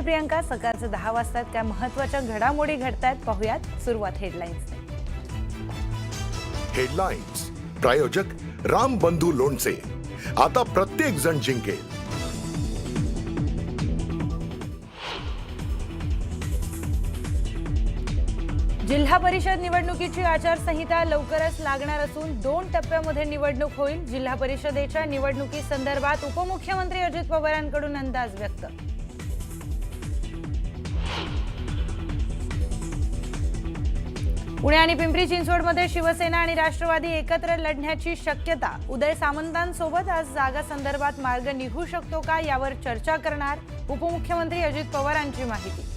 प्रियंका, सकाळचे 10 वाजतात काय महत्त्वाच्या घडामोडी घडतायत पाहूयात. सुरुवात हेडलाईन्सने. हेडलाईन्स प्रायोजक राम बंधू लोणचे. आता प्रत्येक जण जिंकेल. जिल्हा परिषद निवडणुकीची आचारसंहिता लवकरच लागणार असून 2 टप्प्यामध्ये निवडणूक होईल. जिल्हा परिषदेच्या निवडणुकीसंदर्भात उपमुख्यमंत्री अजित पवारांकडून अंदाज व्यक्त. पुणे आणि पिंपरी चिंचवडमध्ये शिवसेना आणि राष्ट्रवादी एकत्र लढण्याची शक्यता. उदय सामंतांसोबत आज जागा संदर्भात मार्ग निघू शकतो का यावर चर्चा करणार उपमुख्यमंत्री अजित पवारांची माहिती.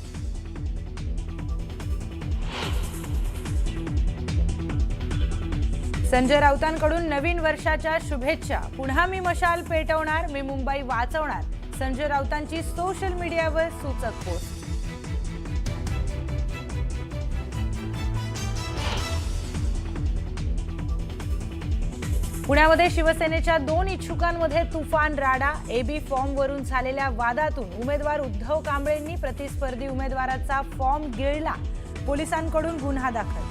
संजय राऊतांकडून नवीन वर्षाच्या शुभेच्छा. पुन्हा मी मशाल पेटवणार, मी मुंबई वाचवणार. संजय राऊतांची सोशल मीडियावर सूचक पोस्ट. पुण्यामध्ये शिवसेनेच्या 2 इच्छुकांमध्ये तुफान राडा. एबी फॉर्मवरून झालेल्या वादातून उमेदवार उद्धव कांबळेंनी प्रतिस्पर्धी उमेदवाराचा फॉर्म गिळला. पोलिसांकडून गुन्हा दाखल.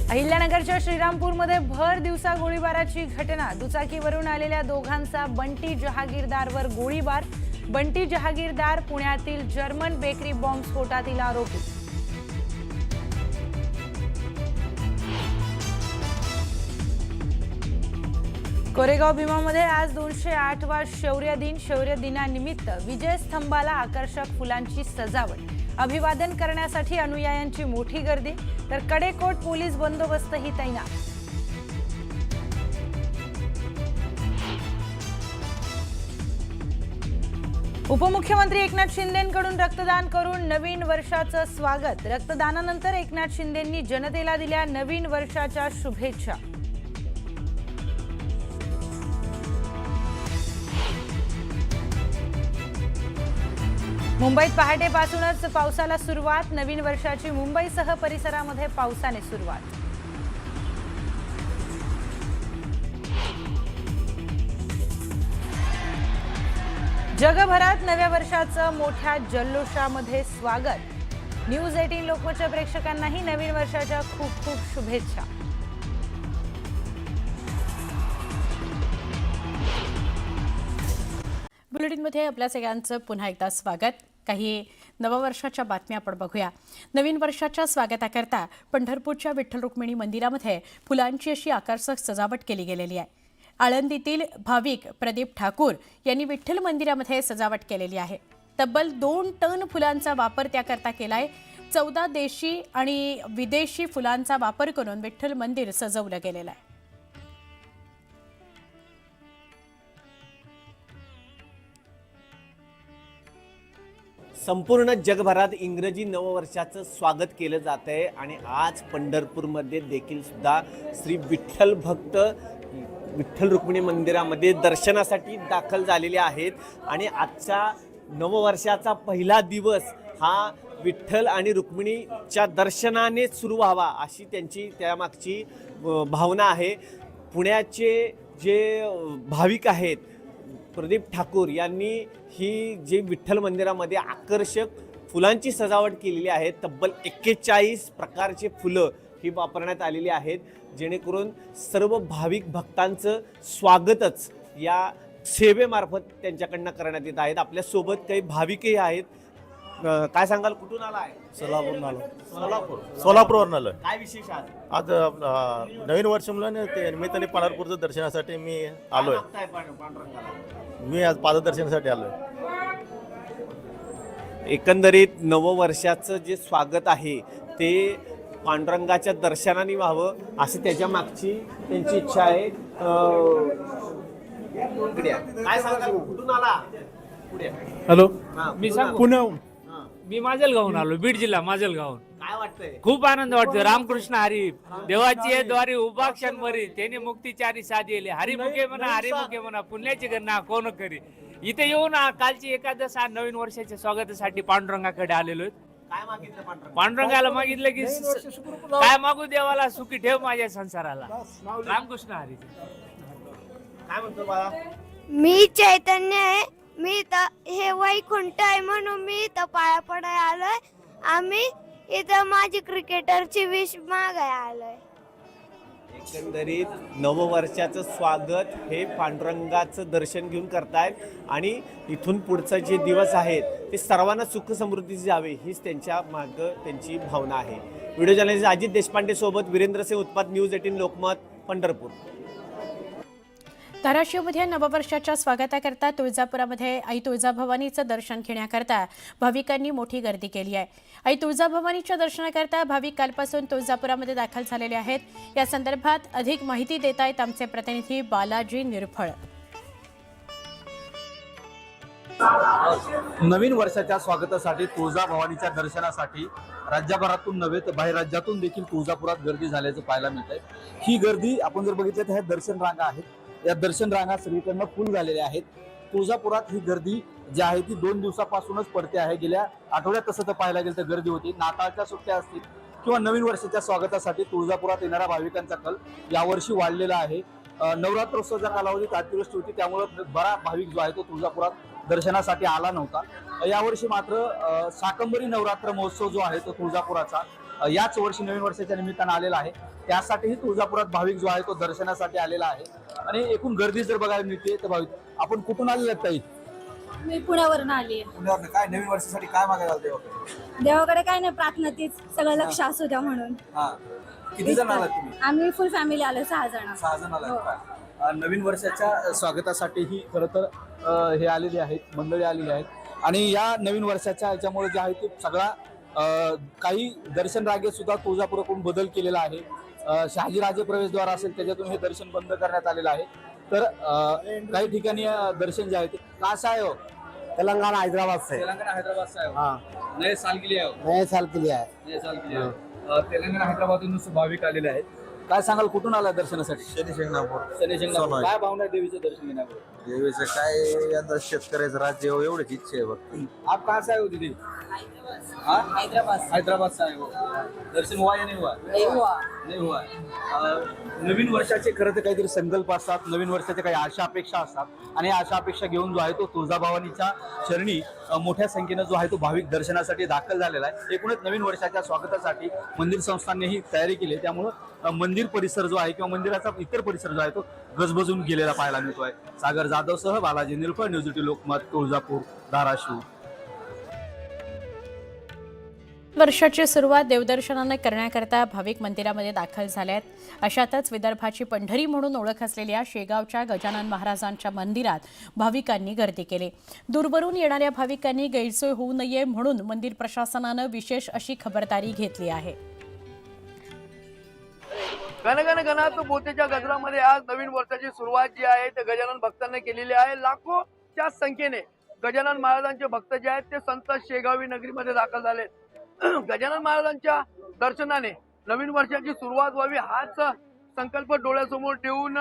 अहिल्यानगरच्या श्रीरामपूरमध्ये भर दिवसा गोळीबाराची घटना. दुचाकीवरून आलेल्या दोघांचा बंटी जहागीरदारवर गोळीबार. बंटी जहागीरदार पुण्यातील जर्मन बेकरी बॉम्बस्फोटातील आरोपी. कोरेगाव भीमामध्ये आज 208वा शौर्य दिन. शौर्य दिनानिमित्त विजय स्तंभाला आकर्षक फुलांची सजावट. अभिवादन करण्यासाठी अनुयायांची मोठी गर्दी. तर कडेकोट पोलीस बंदोबस्तही तैनात. उपमुख्यमंत्री एकनाथ शिंदेंकडून रक्तदान करून नवीन वर्षाचं स्वागत. रक्तदानानंतर एकनाथ शिंदेंनी जनतेला दिल्या नवीन वर्षाच्या शुभेच्छा. मुंबईत पहाटेपासूनच पावसाला सुरुवात. नवीन वर्षाची मुंबईसह परिसरामध्ये पावसाने सुरुवात. जगभरात नव्या वर्षाचं मोठ्या जल्लोषामध्ये स्वागत. न्यूज 18 लोकमतच्या प्रेक्षकांनाही नवीन वर्षाच्या खूप खूप शुभेच्छा. बुलेटिनमध्ये आपल्या सगळ्यांचं पुन्हा एकदा स्वागत. काही नववर्षाच्या बातम्या आपण बघूया. नवीन वर्षाच्या स्वागताकरता पंढरपूरच्या विठ्ठल रुक्मिणी मंदिरामध्ये फुलांची अशी आकर्षक सजावट केली गेलेली आहे. आळंदीतील भाविक प्रदीप ठाकूर यांनी विठ्ठल मंदिरामध्ये सजावट केलेली आहे. तब्बल 2 टन फुलांचा वापर त्याकरता केलाय. 14 देशी आणि विदेशी फुलांचा वापर करून विठ्ठल मंदिर सजवलं गेलेलं आहे. संपूर्ण जगभरात इंग्रजी नववर्षाचं स्वागत केलं जात आहे आणि आज पंढरपूरमध्ये देखील सुद्धा श्री विठ्ठल भक्त विठ्ठल रुक्मिणी मंदिरामध्ये दर्शनासाठी दाखल झालेले आहेत. आणि आजचा नववर्षाचा पहिला दिवस हा विठ्ठल आणि रुक्मिणीच्या दर्शनाने सुरू व्हावा अशी त्यांची त्यामागची भावना आहे. पुण्याचे जे भाविक आहेत प्रदीप ठाकूर यांनी ही जे विठ्ठल मंदिरामध्ये आकर्षक फुलांची सजावट केलेली आहे. तब्बल 41 प्रकारचे फुलं ही वापरण्यात आलेली आहेत, जेणेकरून सर्व भाविक भक्तांचं स्वागतच या सेवेमार्फत त्यांच्याकडनं करण्यात येत आहेत. आपल्यासोबत काही भाविकही आहेत. काय सांगाल, कुठून आला आहे? सोलापूरवरून आलो. सोलापूरवरून आलो. काय विशेष आज नवीन वर्ष मुलाने ते निमित्ताने पंढरपूरचं दर्शनासाठी मी आलोय. मी आज पाददर्शनासाठी आलोय. एकंदरीत नववर्षाचं जे स्वागत आहे ते पांडुरंगाच्या दर्शनाने व्हावं असं त्याच्या मागची त्यांची इच्छा आहे. काय सांगाल, कुठून आला? हॅलो, मी पुण्याहून. मी माजलगावून आलो, बीड जिल्हा माजलगावून. काय वाटतंय? खूप आनंद वाटतो. रामकृष्ण हरी देवाची द्वारी उभा क्षण मरी त्याने मुक्तीचारी साधेले. हरिमुखे म्हणा हरिमुखे म्हणा पुण्याची गणना कोण करी. इथे येऊन कालची एकादश नवीन वर्षाच्या स्वागतासाठी पांडुरंगाकडे आलेलो. काय मागितलं पांडुरंग? पांडुरंगाला मागितलं की काय मागू देवाला, सुखी ठेव माझ्या संसाराला. रामकृष्ण हरी. काय म्हणतो बाळा? मी चैतन्य आहे. मी इथं हे वैकुंठ आहे म्हणून मी इथं पाया पडाय आलोय. आम्ही इथं माझी क्रिकेटरची विश मागाय आलोय. एकंदरीत नववर्षाचं स्वागत हे पांडुरंगाचं दर्शन घेऊन करतायत आणि इथून पुढचं जे दिवस आहेत ते सर्वांना सुख समृद्धी जावे हीच त्यांच्या मागं त्यांची भावना आहे. व्हिडिओ जर्नलिस्ट अजित देशपांडे सोबत वीरेंद्र सिंह उत्पात, न्यूज 18 लोकमत, पंढरपूर. धाराशिवमध्ये नववर्षाच्या स्वागताकरता तुळजापुरामध्ये आई तुळजाभवानीचं दर्शन घेण्याकरता भाविकांनी मोठी गर्दी केली आहे. आई तुळजाभवानीच्या दर्शनाकरता भाविक कालपासून तुळजापुरामध्ये दाखल झालेले आहेत. या संदर्भात अधिक माहिती देत आहेत आमचे प्रतिनिधी बालाजी निरफळ. नवीन वर्षाच्या स्वागतासाठी तुळजाभवानीच्या दर्शनासाठी राज्यभरातून नव्हे तर बाहेर राज्यातून देखील तुळजापुरात गर्दी झाल्याचं पाहायला मिळत आहे. ही गर्दी आपण जर बघितलं तर ह्या दर्शन रांगा आहेत. या दर्शन रांगा सगळीकडनं फुल झालेल्या आहेत. तुळजापुरात ही गर्दी जी आहे ती 2 दिवसापासूनच पडते आहे. गेल्या आठवड्यात तसं तर पाहायला गेलं तर गर्दी होती. नाताळच्या सुट्ट्या असतील किंवा नवीन वर्षाच्या स्वागतासाठी तुळजापुरात येणाऱ्या भाविकांचा कल यावर्षी वाढलेला आहे. नवरात्रोत्सवाच्या कालावधीत अतिवृष्टी होती त्यामुळे बरा भाविक जो आहे तो तुळजापुरात दर्शनासाठी आला नव्हता. यावर्षी मात्र शाकंभरी नवरात्र महोत्सव जो आहे तो तुळजापुराचा याच वर्षी नवीन वर्षाच्या निमित्तानं आलेला आहे. त्यासाठीही तुळजापुरात भाविक जो आहे तो दर्शनासाठी आलेला आहे. आणि एकूण गर्दी जर बघायला मिळते तर भाविक, आपण कुठून आलेले आहेत ताई? मी पुण्यावरून आली आहे. पुण्यावरून. काय नवीन वर्षासाठी काय मागायला देवाकडे? देवाकडे काय नाही, प्रार्थना तीच, सगळं लक्ष असू द्या म्हणून. किती जण आलात तुम्ही? आम्ही फुल फॅमिली आलो, 6 जण. 6 जण आलात. नवीन वर्षाच्या स्वागतासाठी ही खरं तर हे आलेली आहेत, मंडळी आलेली आहेत. आणि या नवीन वर्षाच्या याच्यामुळे जे आहे ते सगळा काही दर्शन रांगेत सुद्धा तुळजापुराकडून बदल केलेला आहे. शहाजीराजे प्रवेशद्वार असेल त्याच्यातून हे दर्शन बंद करण्यात आलेलं आहे. तर काही ठिकाणी दर्शन जे आहे ते कसं आहे हो? तेलंगाना हैदराबाद से. तेलंगाना हैदराबाद से आहे. हाँ, नए साल के लिए आहे. नए साल के लिए है. नए साल के लिए आहे. तेलंगाना हैदराबादून भाविक आलेले आहेत. काय सांगाल, कुठून आला दर्शनासाठी? शनी शिंगणापूर. शनी शिंगणापूर. काय भावना आहे देवीचं दर्शन घेण्यावर? देवीचं काय यंदा शेतकऱ्याचं राज्य हो एवढीच इच्छा आहे फक्त. आप कहाँ से आए हो दीदी? हैदराबाद से आए हो. दर्शन हुआ या नहीं हुआ? नहीं हुआ. नवीन वर्षाचे खरं तर काहीतरी संकल्प असतात, नवीन वर्षाच्या काही आशा अपेक्षा असतात आणि आशा अपेक्षा घेऊन जो आहे तो तुळजाभवानीच्या चरणी मोठ्या संख्येनं जो आहे तो भाविक दर्शनासाठी दाखल झालेला आहे. एकूणच नवीन वर्षाच्या स्वागतासाठी मंदिर संस्थांनीही तयारी केली, त्यामुळं मंदिर परिसर जो आहे किंवा मंदिराचा इतर परिसर जो आहे तो गजबजून गेलेला पाहायला मिळतोय. सागर जाधवसह बालाजी निरफळ, न्यूज 18 लोकमत, तुळजापूर, धाराशिव. वर्षाची सुरुवात देवदर्शनाने करण्याकरता भाविक मंदिरामध्ये दाखल झाले आहेत. अशातच विदर्भाची पंढरी म्हणून ओळख असलेल्या शेगावच्या गजानन महाराजांच्या मंदिरात भाविकांनी गर्दी केली. दूरवरून येणाऱ्या भाविकांनी गैरसोय होऊ नये म्हणून मंदिर प्रशासनानं विशेष अशी खबरदारी घेतली आहे. गणगण गणात मोतीच्या गजरामध्ये आज नवीन वर्षाची सुरुवात जी आहे ते गजानन भक्तांनी केलेली आहे. लाखोच्या संख्येने गजानन महाराजांचे भक्त जे आहेत ते संत शेगावी नगरीमध्ये दाखल झाले. गजानन महाराजांच्या दर्शनाने नवीन वर्षाची सुरुवात व्हावी हाच संकल्प डोळ्यासमोर ठेवून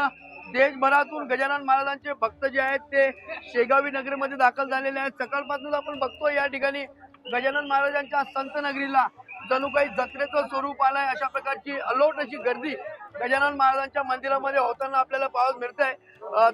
देशभरातून गजानन महाराजांचे भक्त जे आहेत ते शेगावी नगरीमध्ये दाखल झालेले आहेत. सकाळपासून आपण बघतो या ठिकाणी गजानन महाराजांच्या संत नगरीला जणू काही जत्रेचं स्वरूप आलंय. अशा प्रकारची अलोट अशी गर्दी गजानन महाराजांच्या मंदिरामध्ये होताना आपल्याला पाहायला मिळतंय.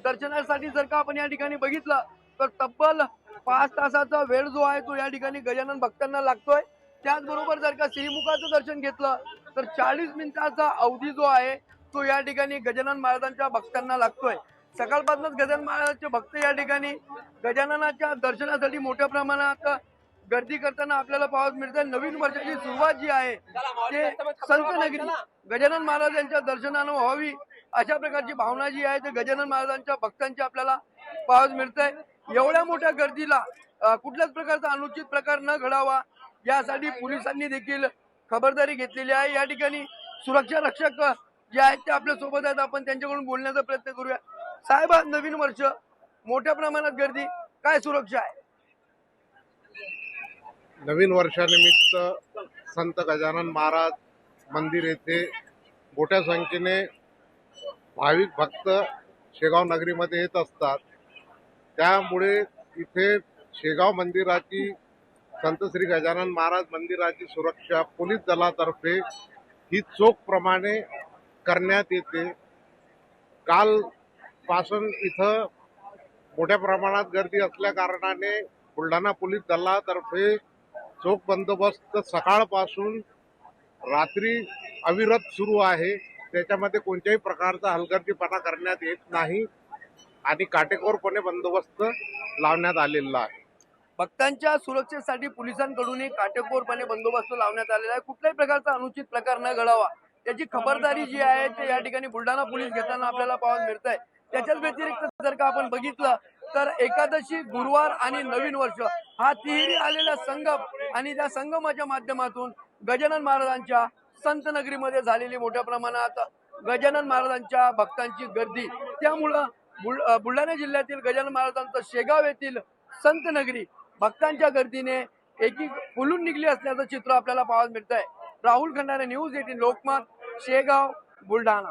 दर्शनासाठी जर का आपण या ठिकाणी बघितलं तर तब्बल 5 तासाचा वेळ जो आहे तो या ठिकाणी गजानन भक्तांना लागतोय. त्याचबरोबर जर का श्रीमुखाचं दर्शन घेतलं तर 40 मिनिटाचा अवधी जो आहे तो या ठिकाणी गजानन महाराजांच्या भक्तांना लागतोय. सकाळपासूनच गजानन महाराजांचे भक्त या ठिकाणी गजाननाच्या दर्शनासाठी मोठ्या प्रमाणात गर्दी करताना आपल्याला पाहायला मिळतं. नवीन वर्षाची सुरुवात जी आहे ते संत नगरी गजानन महाराज यांच्या दर्शनानं व्हावी अशा प्रकारची भावना जी आहे ते गजानन महाराजांच्या भक्तांची आपल्याला पाहायला मिळतंय. एवढ्या मोठ्या गर्दीला कुठल्याच प्रकारचा अनुचित प्रकार न घडावा यासाठी पोलिसांनी देखील खबरदारी घेतलेली आहे. या ठिकाणी सुरक्षा रक्षक जे आहेत ते आपल्या सोबत आहेत, आपण त्यांच्याकडून बोलण्याचा प्रयत्न करूया. साहेब, नवीन वर्ष, मोठ्या प्रमाणात गर्दी, काय सुरक्षा आहे? नवीन वर्षानिमित्त संत गजानन महाराज मंदिर येथे मोठ्या संख्येने भाविक भक्त शेगाव नगरीमध्ये येत असतात. त्यामुळे इथे शेगाव मंदिराची संत श्री गजानन महाराज मंदिराची सुरक्षा पोलीस दलातर्फे ही चोखप्रमाणे करण्यात येते. काल पासून इथं मोठ्या प्रमाणात गर्दी असल्या कारणाने बुलढाणा पोलीस दलातर्फे चोख बंदोबस्त सकाळपासून रात्री अविरत सुरू आहे. त्याच्यामध्ये कोणत्याही प्रकारचा हलगर्जीपणा करण्यात येत नाही आणि काटेकोरपणे बंदोबस्त लावण्यात आलेला आहे. भक्तांच्या सुरक्षेसाठी पोलिसांकडूनही काटेकोरपणे बंदोबस्त लावण्यात आलेला आहे. कुठल्याही प्रकारचा अनुचित प्रकार न घडावा त्याची खबरदारी जी आहे ते या ठिकाणी बुलढाणा पोलीस घेताना आपल्याला पाहायला मिळत आहे. त्याच्याच व्यतिरिक्त जर का आपण बघितलं तर एकादशी, गुरुवार आणि नवीन वर्ष हा तिहेरी आलेला संगम आणि त्या संगमाच्या माध्यमातून गजानन महाराजांच्या संत नगरीमध्ये झालेली मोठ्या प्रमाणात गजानन महाराजांच्या भक्तांची गर्दी, त्यामुळं बुलढाणा जिल्ह्यातील गजानन महाराजांचं शेगाव येथील संत नगरी भक्तांच्या गर्दीने फुलून निघली असल्याचं चित्र आपल्याला पाहायला मिळत आहे. राहुल खंडारे, न्यूज 18 लोकमत, शेगाव, बुलढाणा.